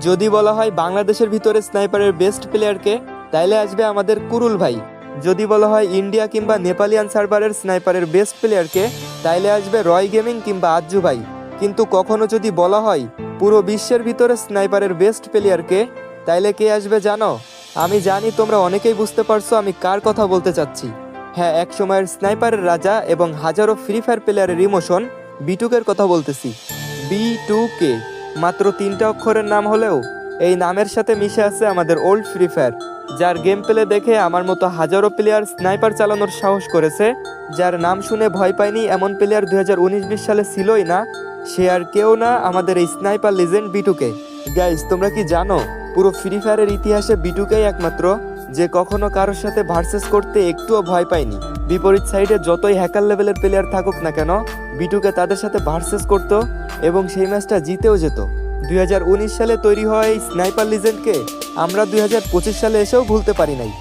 যদি বলা হয় বাংলাদেশের ভিতরে স্নাইপারের বেস্ট প্লেয়ারকে, তাইলে আসবে আমাদের কুরুল ভাই। যদি বলা হয় ইন্ডিয়া কিংবা নেপালিয়ান সার্ভারের স্নাইপারের বেস্ট প্লেয়ারকে, তাইলে আসবে রয় গেমিং কিংবা আজ্জু ভাই। কিন্তু কখনো যদি বলা হয় পুরো বিশ্বের ভিতরে স্নাইপারের বেস্ট প্লেয়ারকে, তাইলে কে আসবে জানো? আমি জানি তোমরা অনেকেই বুঝতে পারছো আমি কার কথা বলতে চাচ্ছি। হ্যাঁ, এক সময়ের স্নাইপারের রাজা এবং হাজারো ফ্রি ফায়ার প্লেয়ারের ইমোশন বিটুকের কথা বলতেছি। B2K মাত্র 3টা অক্ষরের নাম হলেও এই নামের সাথে মিশে আছে আমাদের ওল্ড ফ্রি ফায়ার, যার গেম প্লে দেখে আমার মতো হাজারো প্লেয়ার স্নাইপার চালানোর সাহস করেছে। যার নাম শুনে ভয় পায়নি এমন প্লেয়ার 2019-20 সালে ছিলই না। সে আর কেউ না, আমাদের এই স্নাইপার লিজেন্ড B2K। গাইস, তোমরা কি জানো পুরো ফ্রি ফায়ারের ইতিহাসে B2K একমাত্র যে কখনো কারোর সাথে ভার্সেস করতে একটুও ভয় পায়নি। বিপরীত সাইডে যতই হ্যাকার লেভেলের প্লেয়ার থাকুক না কেন, B2K তাদের সাথে ভার্সেস করতো এবং সেই ম্যাচটা জিতেও যেত। 2019 সালে তৈরি হওয়া এই স্নাইপার লিজেন্ডকে আমরা 2025 সালে এসেও ভুলতে পারি নাই।